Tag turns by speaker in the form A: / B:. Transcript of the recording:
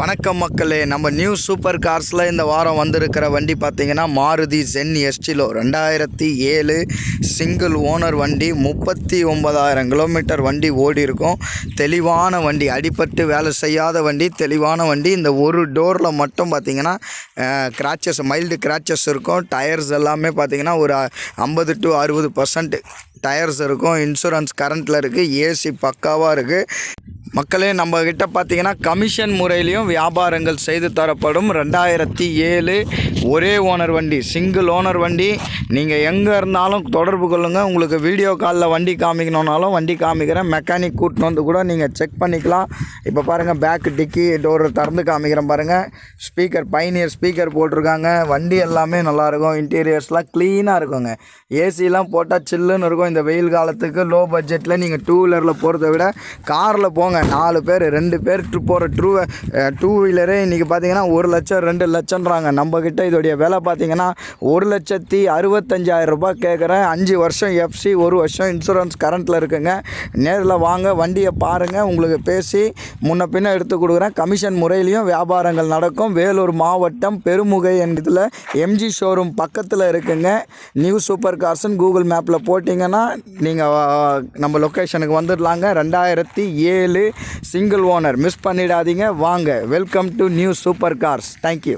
A: வணக்கம் மக்களே, நம்ம நியூ சூப்பர் கார்ஸில் இந்த வாரம் வந்திருக்கிற வண்டி பார்த்திங்கன்னா Maruti Zen Estilo 2007 single owner வண்டி. 39,000 கிலோமீட்டர் வண்டி ஓடி இருக்கும். தெளிவான வண்டி, அடிபட்டு வேலை செய்யாத வண்டி, தெளிவான வண்டி. இந்த ஒரு டோரில் மட்டும் பார்த்திங்கன்னா கிராச்சஸ், மைல்டு கிராச்சஸ் இருக்கும். டயர்ஸ் எல்லாமே பார்த்திங்கன்னா ஒரு 50 to 60% டயர்ஸ் இருக்கும். இன்சூரன்ஸ் கரண்ட்டில் இருக்குது. ஏசி பக்காவாக இருக்குது. மக்களே, நம்மக்கிட்ட பார்த்திங்கன்னா கமிஷன் முறையிலையும் வியாபாரங்கள் செய்து தரப்படும். 2007 ஒரே ஓனர் வண்டி, சிங்கிள் ஓனர் வண்டி. நீங்கள் எங்கே இருந்தாலும் தொடர்பு கொள்ளுங்கள். உங்களுக்கு வீடியோ காலில் வண்டி காமிக்கணுன்னாலும் வண்டி காமிக்கிறேன். மெக்கானிக் கூட்டின்னு வந்து கூட நீங்கள் செக் பண்ணிக்கலாம். இப்போ பாருங்கள், பேக்கு டிக்கி டோர் திறந்து காமிக்கிறேன் பாருங்கள். ஸ்பீக்கர், பைனியர் ஸ்பீக்கர் போட்டிருக்காங்க. வண்டி எல்லாமே நல்லாயிருக்கும். இன்டீரியர்ஸ்லாம் க்ளீனாக இருக்குங்க. ஏசிலாம் போட்டால் சில்லுன்னு இருக்கும். இந்த வெயில் காலத்துக்கு லோ பட்ஜெட்டில் நீங்கள் டூ வீலரில் போகிறத விட காரில் போங்க. 4 பேர் 2 பேர் போகிற டூ வீலரே இன்றைக்கி பார்த்தீங்கன்னா 1 லட்சம் 2 லட்சம்ன்றாங்க. நம்மக்கிட்ட இதோடைய விலை பார்த்தீங்கன்னா 1,65,000 ரூபாய் கேட்குறேன். 5 வருஷம் எஃப்சி, 1 வருஷம் இன்சூரன்ஸ் கரண்ட்டில் இருக்குங்க. நேரில் வாங்க, வண்டியை பாருங்கள். உங்களுக்கு பேசி முன்ன பின்ன எடுத்து கொடுக்குறேன். கமிஷன் முறையிலையும் வியாபாரங்கள் நடக்கும். வேலூர் மாவட்டம் பெருமுகை என்கிறதுல எம்ஜி ஷோரூம் பக்கத்தில் இருக்குங்க. நியூ சூப்பர் கார்ஸ்ன்னு கூகுள் மேப்பில் போட்டிங்கன்னா நீங்கள் நம்ம லொக்கேஷனுக்கு வந்துடலாங்க. 2007 சிங்கிள் ஓனர். மிஸ் பண்ணிடாதீங்க. வாங்க. Welcome to new super cars. Thank you.